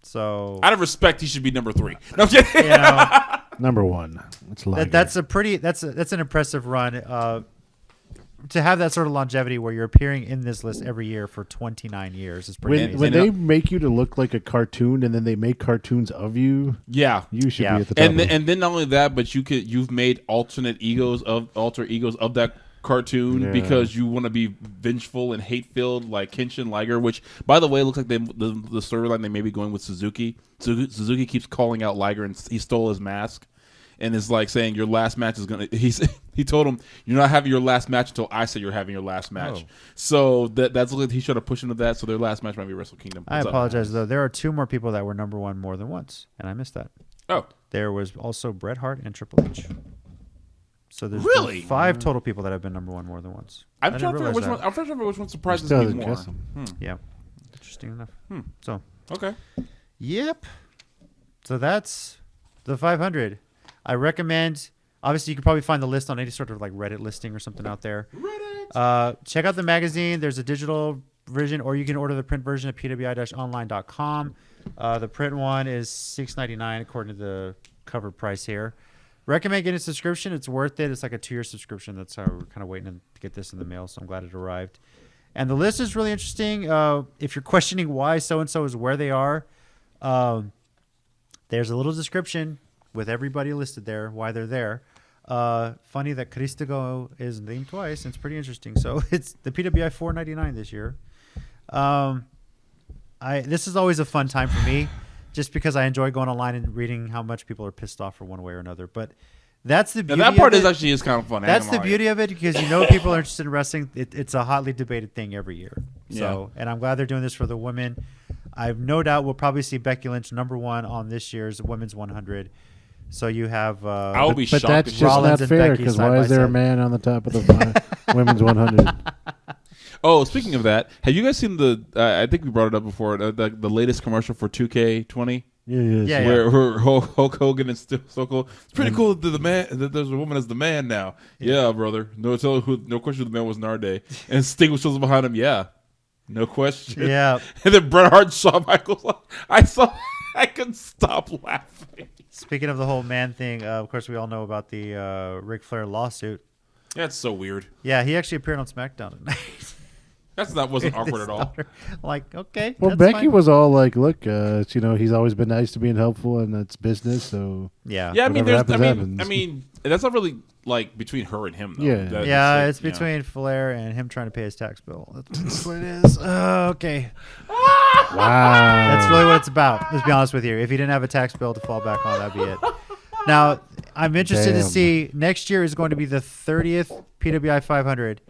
So
out of respect, he should be number 3. No, I'm kidding.
Number 1. It's Liger.
That's an impressive run. To have that sort of longevity where you're appearing in this list every year for 29 years is pretty amazing.
When they make you to look like a cartoon and then they make cartoons of you, you should be at the top.
And then not only that, but you've made alter egos of that cartoon because you want to be vengeful and hate-filled like Kenshin Liger, which, by the way, looks like the storyline they may be going with Suzuki. Suzuki keeps calling out Liger, and he stole his mask, and is saying your last match is gonna. He told him you're not having your last match until I say you're having your last match. So that's what he should have pushed into that. So their last match might be Wrestle Kingdom.
I apologize though. There are 2 more people that were number 1 more than once, and I missed that.
Oh,
there was also Bret Hart and Triple H. So there's
really
5 total people that have been number 1 more than once.
I'm trying to figure which one surprises me more.
Yeah, interesting enough. So
okay,
yep. So that's the 500. I recommend Obviously, you can probably find the list on any sort of like Reddit listing or something out there. Reddit. Check out the magazine. There's a digital version, or you can order the print version at PWI-online.com. The print one is $6.99 according to the cover price here. Recommend getting a subscription. It's worth it. It's like a 2-year subscription. That's how we're kind of waiting to get this in the mail, so I'm glad it arrived. And the list is really interesting. If you're questioning why so-and-so is where they are, there's a little description with everybody listed there, why they're there. Funny that Cristigo is named twice. It's pretty interesting. So it's the PWI 499 this year. This is always a fun time for me, just because I enjoy going online and reading how much people are pissed off for one way or another. But that's the beauty.
Now that part
of
is
it.
actually kind of fun.
That's the beauty of it, because people are interested in wrestling. It's a hotly debated thing every year. So, and I'm glad they're doing this for the women. I've no doubt we'll probably see Becky Lynch #1 on this year's Women's 100. So you have.
I will be
but
shocked.
that's
if
just
Rollins
not
and
fair,
Becky
because
side
why
by
is there a
side.
man on the top of the Women's 100?
Oh, speaking of that, have you guys seen the? I think we brought it up before. The latest commercial for 2K20.
Yeah.
Where Hulk Hogan and Stone Cold. It's pretty cool that there's a woman as the man now. Yeah, brother. No question who the man was in our day. And Sting shows behind him. Yeah, no question.
Yeah.
And then Bret Hart, Shawn Michaels. I couldn't stop laughing.
Speaking of the whole man thing, of course, we all know about the Ric Flair lawsuit.
That's so weird.
Yeah, he actually appeared on SmackDown tonight.
That wasn't awkward at all.
Like, okay.
Well,
that's
Becky
fine.
was all like, "Look, he's always been nice to me and helpful, and it's business." So
Yeah.
Yeah, I mean,
Whatever happens.
that's not really like between her and him, though.
Yeah.
It's between Flair and him trying to pay his tax bill. That's what it is. Okay.
Wow,
That's really what it's about. Let's be honest with you. If he didn't have a tax bill to fall back on, that'd be it. Now, I'm interested to
Damn.
see, next year is going to be the 30th PWI 500,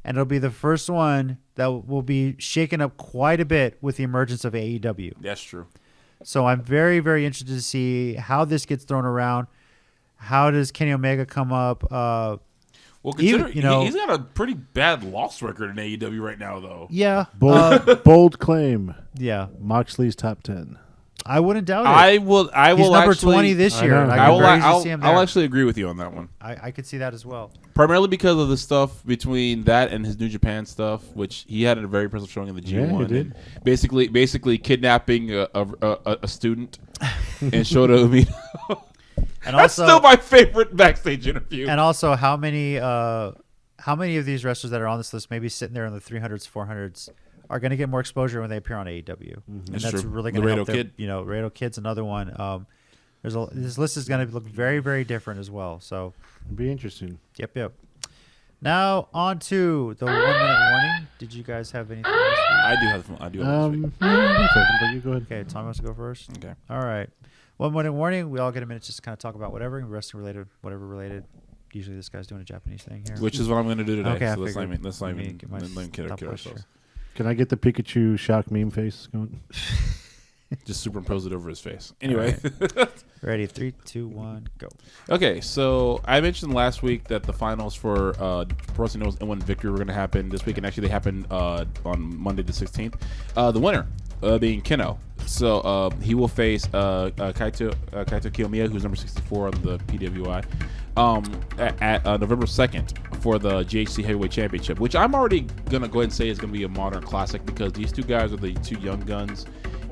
and it'll be the first one that will be shaken up quite a bit with the emergence of AEW.
That's true.
So I'm very, very interested to see how this gets thrown around. How does Kenny Omega come up?
Well, consider
Even,
he's got a pretty bad loss record in AEW right now, though.
Yeah.
bold claim.
Yeah.
Moxley's top 10.
I wouldn't doubt it.
I will.
He's number
actually,
20 this year.
know.
And
I will.
can very easily see him there.
I'll actually agree with you on that one.
I could see that as well.
Primarily because of the stuff between that and his New Japan stuff, which he had a very impressive showing in the G1.
Yeah, he did.
And basically kidnapping a student and Shota Umino.
And
That's
also,
still my favorite backstage interview.
and also, how many of these wrestlers that are on this list, maybe sitting there in the 300s, 400s, are going to get more exposure when they appear on AEW? And
That's
that's
true.
really
The
going to help.
Laredo Kid.
Laredo Kid's another one. This list is going to look very, very different as well. So,
It'd be interesting.
yep. Now on to the 1 minute warning. Did you guys have anything else?
I do have this week.
That's open, but you go ahead.
Okay, Tom wants to go first.
Okay.
All right. 1 minute warning. We all get a minute just to kind of talk about whatever, wrestling related, whatever related. Usually this guy's doing a Japanese thing here.
Which is what I'm going to do today.
Okay, I
so let's not
figured.
even
Let me get my
kid
stopwatch
ourselves.
here.
Can I get the Pikachu shock meme face going?
Just superimpose it over his face. Anyway.
Ready? 3, 2, 1, go.
Okay, so I mentioned last week that the finals for Pro Wrestling Noah's N1 Victory were going to happen this week, and actually they happened on Monday the 16th. The winner being Keno. So he will face Kaito Kiyomiya, who's number 64 on the PWI, at November 2nd for the GHC Heavyweight Championship, which I'm already going to go ahead and say is going to be a modern classic because these two guys are the two young guns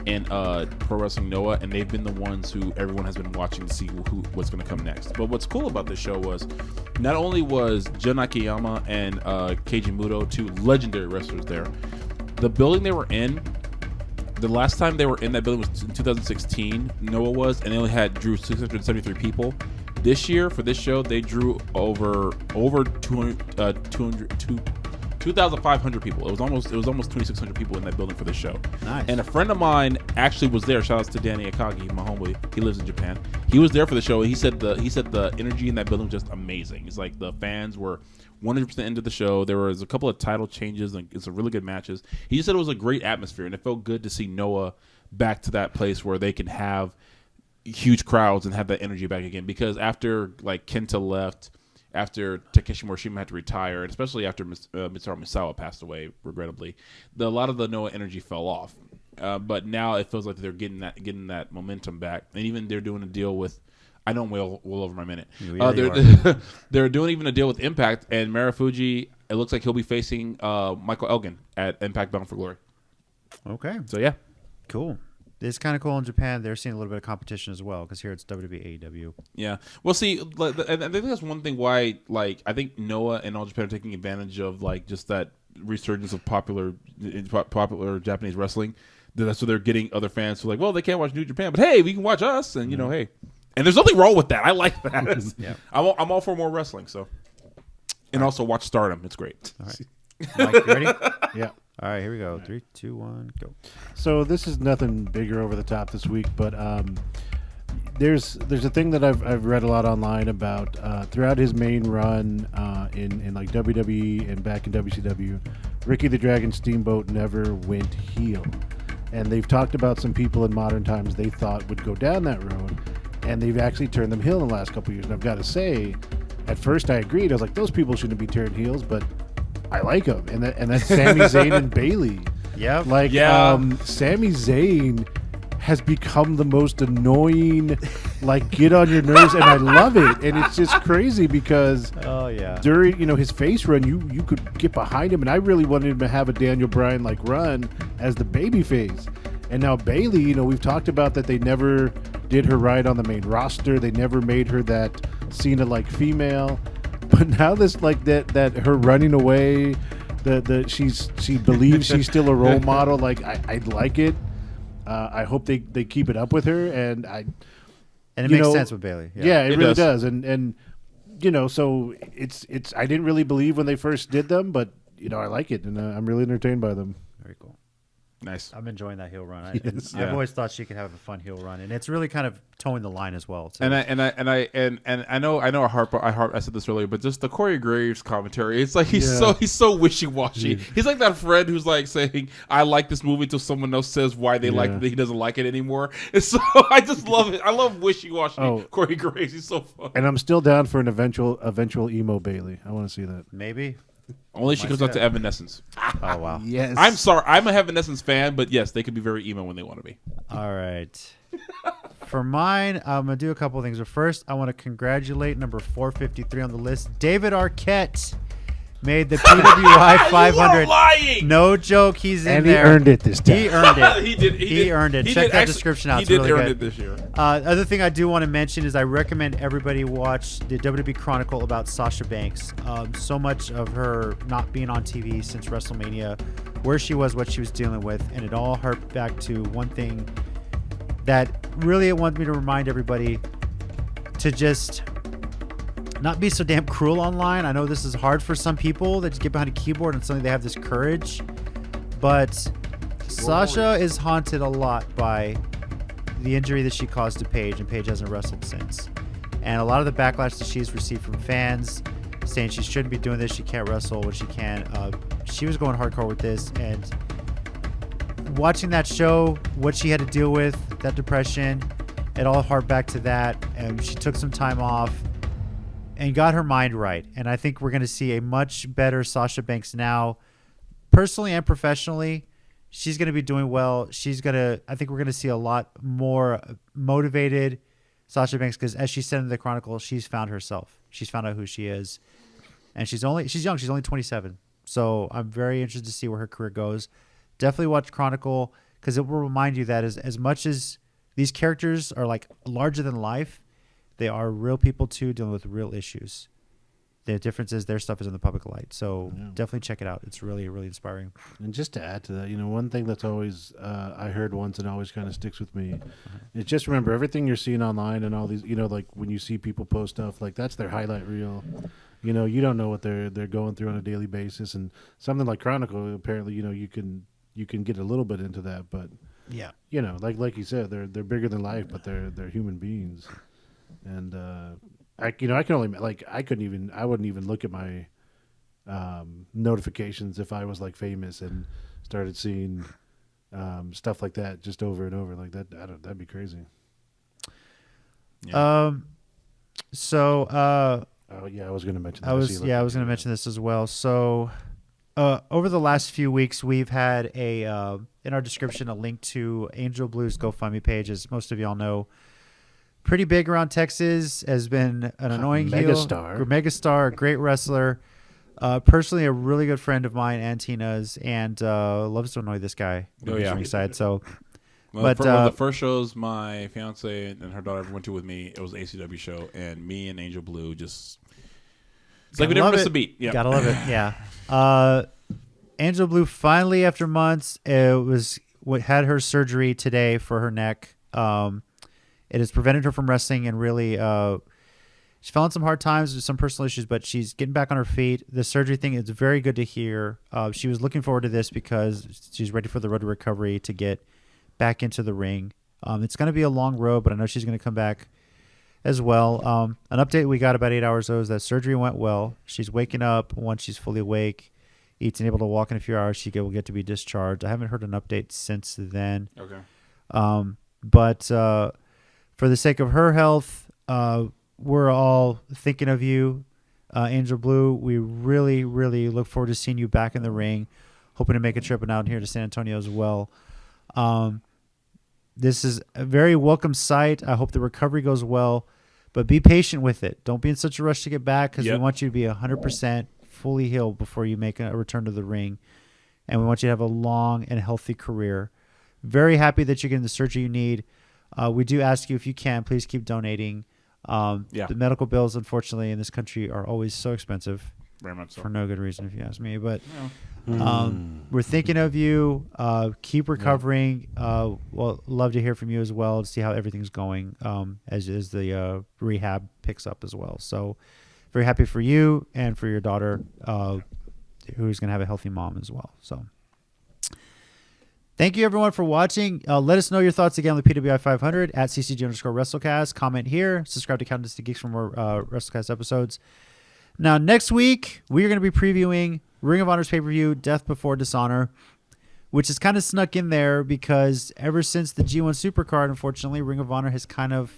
in Pro Wrestling Noah, and they've been the ones who everyone has been watching to see what's going to come next. But what's cool about this show was not only was Jun Akiyama and Keiji Muto, two legendary wrestlers there, the building they were in, the last time they were in that building was in 2016, Noah was, and they only drew 673 people. This year, for this show, they drew over 2,500 people. It was almost 2,600 people in that building for this show.
Nice.
And a friend of mine actually was there. Shout outs to Danny Akagi, my homeboy. He lives in Japan. He was there for the show. He said the energy in that building was just amazing. It's like the fans were 100% into the show. There was a couple of title changes and some really good matches. He just said it was a great atmosphere, and it felt good to see Noah back to that place where they can have huge crowds and have that energy back again. Because after like Kenta left, after Takeshi Morishima had to retire, and especially after Mitsuharu Misawa passed away, regrettably, a lot of the Noah energy fell off. But now it feels like they're getting that momentum back, and even they're doing a deal with I know I'm well over my minute.
Yeah,
They're doing even a deal with Impact, and Marufuji, it looks like he'll be facing Michael Elgin at Impact Bound for Glory.
Okay.
So, yeah.
Cool. It's kind of cool in Japan. They're seeing a little bit of competition as well because here it's WWE, AEW.
Yeah. Well, see, I think that's one thing why, like, I think Noah and All Japan are taking advantage of, like, just that resurgence of popular Japanese wrestling. That's what they're getting other fans who are like, well, they can't watch New Japan, but hey, we can watch us, and you know, hey, and there's nothing wrong with that. I like that.
Yeah.
I'm all for more wrestling. So, and also watch Stardom. It's great.
All right, Mike, you ready?
Yeah.
All right, here we go. 3, 2, 1, go.
So this is nothing bigger over the top this week, but there's a thing that I've read a lot online about throughout his main run in like WWE and back in WCW, Ricky the Dragon Steamboat never went heel, and they've talked about some people in modern times they thought would go down that road, and they've actually turned them heel in the last couple of years. And I've got to say, at first I agreed. I was like, those people shouldn't be turned heels, but I like them, and that's Sami Zayn and Bayley.
Yeah,
Like, Sami Zayn has become the most annoying, like, get on your nerves, and I love it. And it's just crazy because during, his face run, you could get behind him, and I really wanted him to have a Daniel Bryan-like run as the baby face. And now Bayley, we've talked about that they never did her right on the main roster. They never made her that Cena-like female. But now this, like, that her running away, she believes she's still a role model. Like, I like it. I hope they keep it up with her, and
it makes sense with Bayley.
Yeah, it really does. And so it's I didn't really believe when they first did them, but I like it, and I'm really entertained by them.
Very cool.
Nice.
I'm enjoying that heel run.
Yes.
I've always thought she could have a fun heel run, and it's really kind of towing the line as well. So.
And I know I said this earlier, but just the Corey Graves commentary, it's like he's so wishy-washy. He's like that friend who's like saying, I like this movie until someone else says why they like it, he doesn't like it anymore. And so I just love it. I love wishy-washy Corey Graves. He's so fun.
And I'm still down for an eventual emo Bayley. I want to see that.
Maybe.
Only she comes out to Evanescence.
Oh, wow.
Yes.
I'm sorry. I'm a Evanescence fan, but yes, they can be very emo when they want to be.
All right. For mine, I'm going to do a couple of things. But first, I want to congratulate number 453 on the list, David Arquette. Made the PWI 500.
Lying.
No joke, he's in there.
And he earned it this time.
He earned it.
He
earned it. Check that description out.
He did
really
earn
good.
it this year.
Other thing I do want to mention is I recommend everybody watch the WWE Chronicle about Sasha Banks. So much of her not being on TV since WrestleMania, where she was, what she was dealing with, and it all harped back to one thing that really it wanted me to remind everybody to just not be so damn cruel online. I know this is hard for some people that just get behind a keyboard and suddenly they have this courage, but Sasha is haunted a lot by the injury that she caused to Paige, and Paige hasn't wrestled since. And a lot of the backlash that she's received from fans saying she shouldn't be doing this, she can't wrestle when she can. She was going hardcore with this, and watching that show, what she had to deal with, that depression, it all harped back to that, and she took some time off and got her mind right. And I think we're going to see a much better Sasha Banks now, personally and professionally. She's going to be doing well. I think we're going to see a lot more motivated Sasha Banks, because as she said in the Chronicle, she's found herself. She's found out who she is. And she's young. She's only 27. So I'm very interested to see where her career goes. Definitely watch Chronicle, because it will remind you that as much as these characters are like larger than life, they are real people too, dealing with real issues. The difference is their stuff is in the public light. So definitely check it out. It's really, really inspiring.
And just to add to that, one thing that's always I heard once and always kind of sticks with me is just remember everything you're seeing online and all these, like when you see people post stuff, like that's their highlight reel. You don't know what they're going through on a daily basis. And something like Chronicle, apparently, you can get a little bit into that, but
yeah,
like you said, they're bigger than life, but they're human beings. And I can only I wouldn't even look at my notifications if I was like famous and started seeing stuff like that just over and over like that. That'd be crazy.
Yeah.
I was going to mention that.
I was going to mention this as well. So over the last few weeks, we've had in our description a link to Angel Blue's GoFundMe page. As most of y'all know, pretty big around Texas, has been an annoying heel. Megastar, great wrestler. Personally, a really good friend of mine and Tina's, and loves to annoy this guy. Ringside, so.
Well, one of the first shows my fiance and her daughter went to with me, it was an ACW show, and me and Angel Blue just... It's like we never missed a beat. Yeah.
Gotta love it, yeah. Angel Blue finally, after months, had her surgery today for her neck. It has prevented her from wrestling, and really... she fell on some hard times, some personal issues, but she's getting back on her feet. The surgery thing is very good to hear. She was looking forward to this because she's ready for the road to recovery to get back into the ring. It's going to be a long road, but I know she's going to come back as well. An update we got about 8 hours ago is that surgery went well. She's waking up once she's fully awake, eats and able to walk in a few hours. She will get to be discharged. I haven't heard an update since then.
Okay.
But for the sake of her health, we're all thinking of you, Angel Blue. We really, really look forward to seeing you back in the ring. Hoping to make a trip out here to San Antonio as well. This is a very welcome sight. I hope the recovery goes well, but be patient with it. Don't be in such a rush to get back because we want you to be 100% fully healed before you make a return to the ring, and we want you to have a long and healthy career. Very happy that you're getting the surgery you need. We do ask you, if you can, please keep donating. The medical bills, unfortunately, in this country are always so expensive.
Very much so.
For no good reason, if you ask me. But we're thinking of you. Keep recovering. Well, love to hear from you as well to see how everything's going as the rehab picks up as well. So very happy for you and for your daughter, who's going to have a healthy mom as well. So thank you, everyone, for watching. Let us know your thoughts again on the PWI500 at CCG_WrestleCast. Comment here. Subscribe to Countdown to Geeks for more WrestleCast episodes. Now, next week, we are going to be previewing Ring of Honor's pay-per-view, Death Before Dishonor, which is kind of snuck in there because ever since the G1 Supercard, unfortunately, Ring of Honor has kind of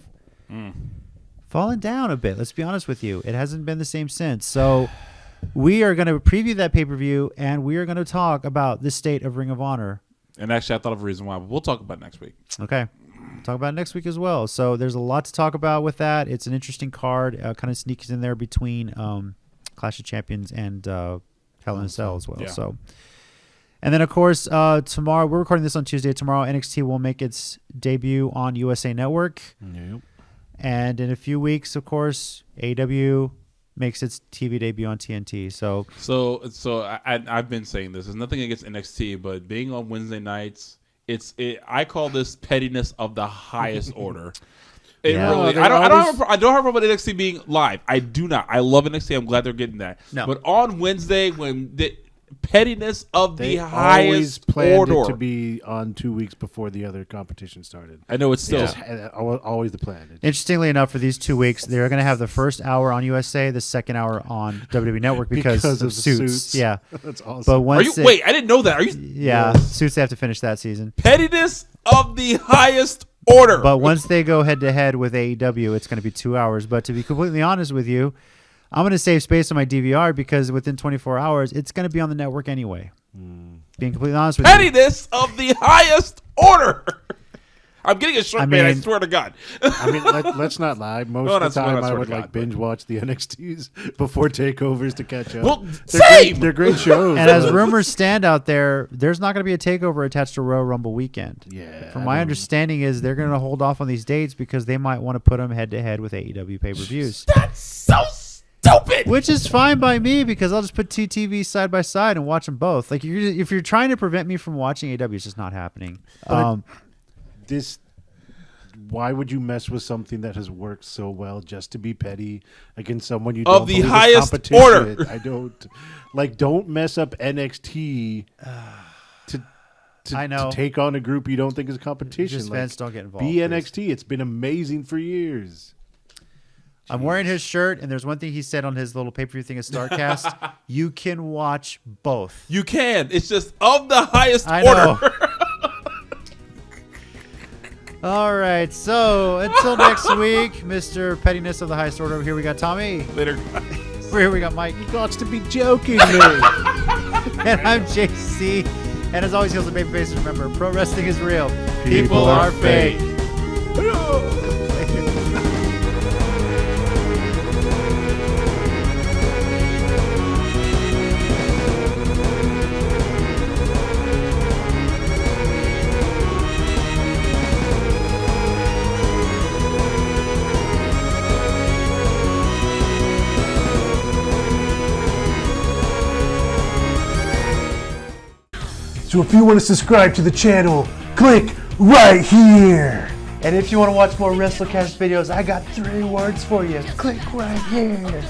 fallen down a bit. Let's be honest with you. It hasn't been the same since. So we are going to preview that pay-per-view, and we are going to talk about the state of Ring of Honor.
And actually, I thought of a reason why, but we'll talk about it next week.
Okay. Talk about it next week as well. So there's a lot to talk about with that. It's an interesting card. Kind of sneaks in there between Clash of Champions and Hell in a Cell as well.
Yeah.
So, and then of course tomorrow, we're recording this on Tuesday. Tomorrow NXT will make its debut on USA Network.
Yep.
And in a few weeks, of course, AEW makes its TV debut on TNT. So I've been saying this. There's nothing against NXT, but being on Wednesday nights, I call this pettiness of the highest order. I don't have a problem with NXT being live. I do not. I love NXT. I'm glad they're getting that. No.
But on Wednesday, when the pettiness of
they
the highest
always planned
order
it to be on 2 weeks before the other competition started.
I know it's still
always the plan.
Interestingly enough, for these 2 weeks, they're going to have the first hour on USA, the second hour on WWE Network because of Suits. Yeah,
that's awesome.
But once
wait, I didn't know that. Are you?
Yeah, Suits. They have to finish that season.
Pettiness of the highest order.
But once they go head to head with AEW, it's going to be 2 hours. But to be completely honest with you, I'm going to save space on my DVR because within 24 hours, it's going to be on the network anyway. Being completely honest with
pettiness of the highest order. I'm getting a shirt made, I swear to God.
I mean, let's not lie. Most of the time, I would binge watch the NXTs before takeovers to catch up.
Well,
they're great shows.
And as rumors stand out there, there's not going to be a takeover attached to Royal Rumble weekend.
Yeah.
From my understanding is they're going to hold off on these dates because they might want to put them head to head with AEW pay-per-views.
That's so stupid.
Which is fine by me because I'll just put two TVs side by side and watch them both. Like if you're trying to prevent me from watching AEW, it's just not happening.
Why would you mess with something that has worked so well just to be petty against someone you don't
of the
believe
highest
is competition
order?
with? I don't mess up NXT to take on a group you don't think is competition.
Just fans don't get involved.
Be NXT. It's been amazing for years.
I'm wearing his shirt, and there's one thing he said on his little pay-per-view thing at StarCast. You can watch both.
You can. It's just of the highest
I
order.
Know. All right, so until next week, Mr. Pettiness of the Highest Order. Here we got Tommy.
Later.
Here we got Mike.
You got to be joking me.
And I'm JC. And as always, heels and babyface. Remember, pro wrestling is real. People are fake.
So if you want to subscribe to the channel, click right here.
And if you want to watch more WrestleCast videos, I got 3 words for you. Click right here.